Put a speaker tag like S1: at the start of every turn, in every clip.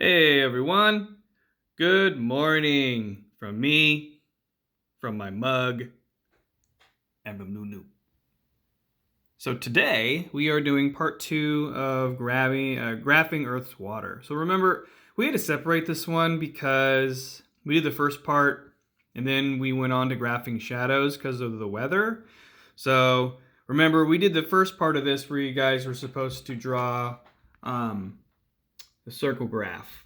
S1: Hey everyone, good morning from me, from my mug, and from Nunu. So today we are doing part two of graphing Earth's water. So remember, we had to separate this one because we did the first part and then we went on to graphing shadows because of the weather. So remember, we did the first part of this where you guys were supposed to draw the circle graph,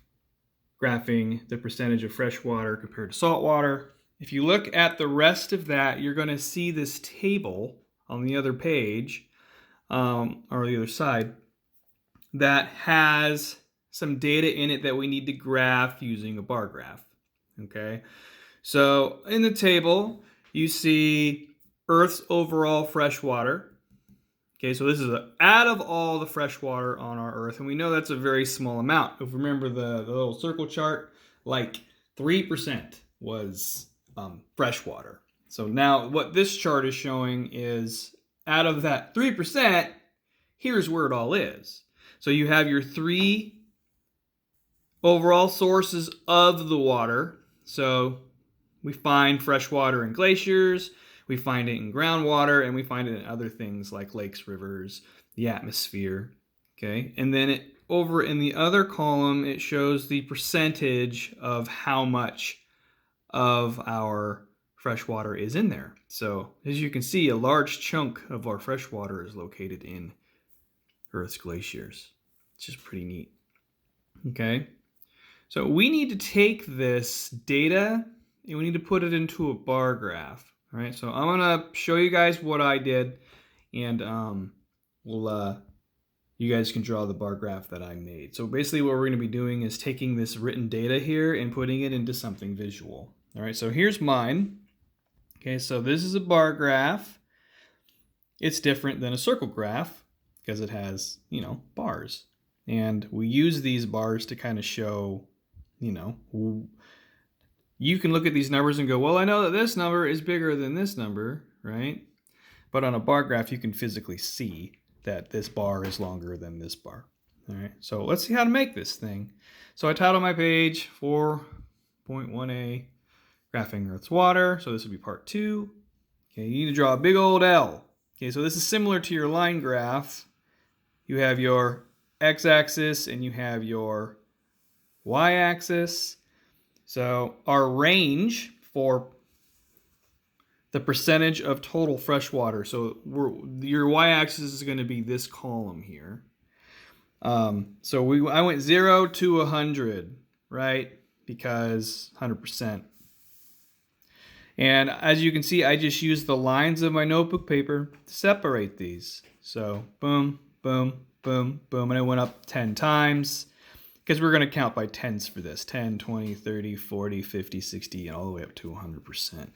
S1: graphing the percentage of fresh water compared to salt water. If you look at the rest of that, you're going to see this table on the other page, or the other side, that has some data in it that we need to graph using a bar graph. Okay, so in the table, you see Earth's overall fresh water. Okay, so this is out of all the fresh water on our Earth, and we know that's a very small amount. If you remember the little circle chart, like 3% was fresh water. So now what this chart is showing is out of that 3%, here's where it all is. So you have your three overall sources of the water. So we find fresh water in glaciers, we find it in groundwater, and we find it in other things like lakes, rivers, the atmosphere. Okay, and then over in the other column, it shows the percentage of how much of our fresh water is in there. So as you can see, a large chunk of our fresh water is located in Earth's glaciers, which is pretty neat. Okay, so we need to take this data and we need to put it into a bar graph. All right, so I'm gonna show you guys what I did, and you guys can draw the bar graph that I made. So basically what we're gonna be doing is taking this written data here and putting it into something visual. All right, so here's mine. Okay, so this is a bar graph. It's different than a circle graph because it has, bars. And we use these bars to kind of show, you can look at these numbers and go, well, I know that this number is bigger than this number, right? But on a bar graph, you can physically see that this bar is longer than this bar. All right, so let's see how to make this thing. So I titled my page 4.1a, Graphing Earth's Water. So this would be part 2. Okay, you need to draw a big old L. Okay, so this is similar to your line graph. You have your x-axis and you have your y-axis. So our range for the percentage of total fresh water. So your y-axis is going to be this column here. So I went 0 to 100, right? Because 100%. And as you can see, I just used the lines of my notebook paper to separate these. So boom, boom, boom, boom, and I went up 10 times because we're going to count by tens for this. 10, 20, 30, 40, 50, 60, and all the way up to 100%.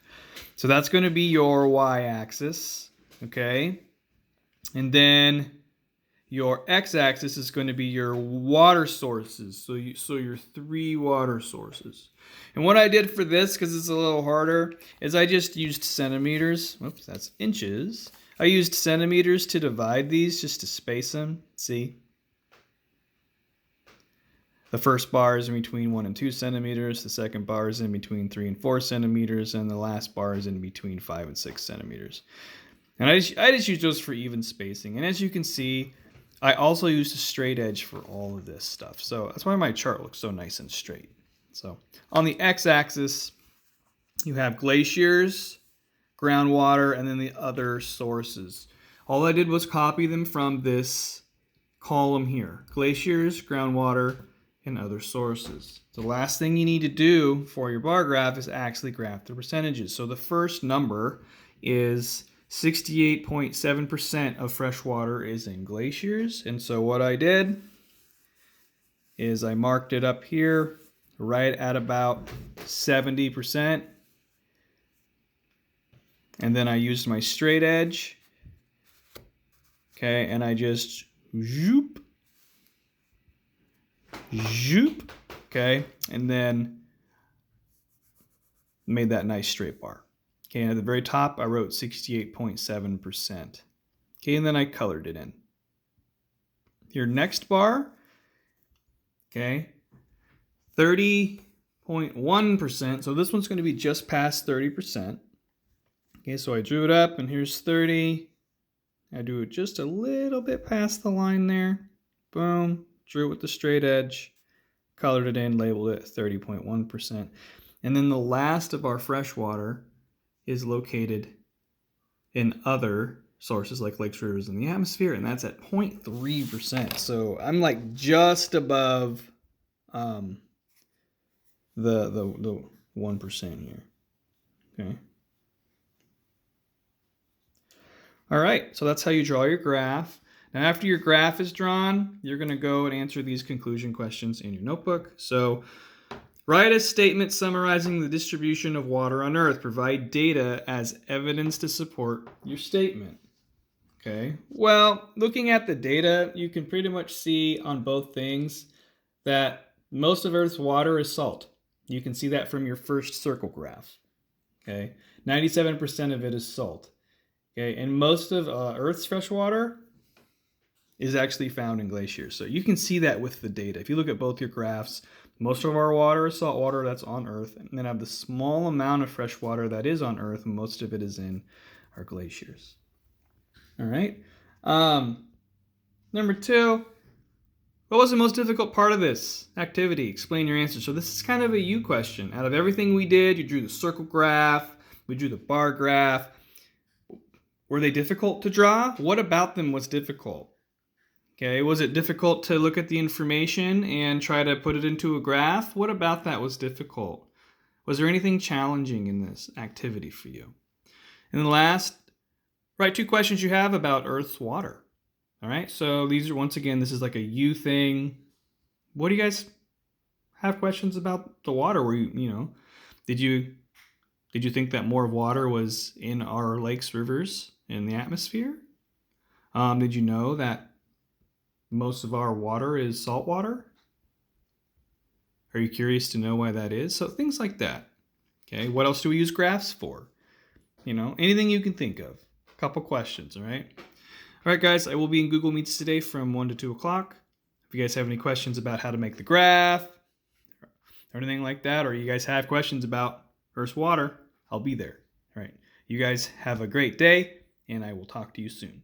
S1: So that's going to be your y-axis, okay? And then your x-axis is going to be your water sources. So your 3 water sources. And what I did for this, because it's a little harder, is I just used centimeters. Oops, that's inches. I used centimeters to divide these just to space them. See? The first bar is in between 1 and 2 centimeters. The second bar is in between 3 and 4 centimeters. And the last bar is in between 5 and 6 centimeters. And I just use those for even spacing. And as you can see, I also used a straight edge for all of this stuff. So that's why my chart looks so nice and straight. So on the x-axis, you have glaciers, groundwater, and then the other sources. All I did was copy them from this column here. Glaciers, groundwater, and other sources. The last thing you need to do for your bar graph is actually graph the percentages. So the first number is 68.7% of fresh water is in glaciers. And so what I did is I marked it up here right at about 70%. And then I used my straight edge. Okay, and I just zoop, zoop, okay, and then made that nice straight bar. Okay, and at the very top, I wrote 68.7%. Okay, and then I colored it in. Your next bar, okay, 30.1%. So this one's going to be just past 30%. Okay, so I drew it up, and here's 30. I drew it just a little bit past the line there. Boom. Drew it with the straight edge. Colored it in, labeled it 30.1%. And then the last of our fresh water is located in other sources like lakes, rivers, and the atmosphere, and that's at 0.3%. So I'm like just above the 1% here. Okay. All right, so that's how you draw your graph. Now, after your graph is drawn, you're going to go and answer these conclusion questions in your notebook. So write a statement summarizing the distribution of water on Earth. Provide data as evidence to support your statement. Okay, well, looking at the data, you can pretty much see on both things that most of Earth's water is salt. You can see that from your first circle graph. Okay, 97% of it is salt. Okay, and most of Earth's fresh water is actually found in glaciers. So you can see that with the data. If you look at both your graphs, most of our water is salt water that's on Earth, and then I have the small amount of fresh water that is on Earth, and most of it is in our glaciers. All right. Number 2, what was the most difficult part of this activity? Explain your answer. So this is kind of a you question. Out of everything we did, you drew the circle graph, we drew the bar graph. Were they difficult to draw? What about them was difficult? Okay, was it difficult to look at the information and try to put it into a graph? What about that was difficult? Was there anything challenging in this activity for you? And then last, write 2 questions you have about Earth's water. All right, so these are, once again, this is like a you thing. What do you guys have questions about the water? Were you did you think that more water was in our lakes, rivers, in the atmosphere? Did you know that most of our water is salt water? Are you curious to know why that is? So things like that. Okay, what else do we use graphs for? Anything you can think of. A couple questions, all right? All right, guys, I will be in Google Meets today from 1 to 2 o'clock. If you guys have any questions about how to make the graph or anything like that, or you guys have questions about Earth's water, I'll be there. All right, you guys have a great day, and I will talk to you soon.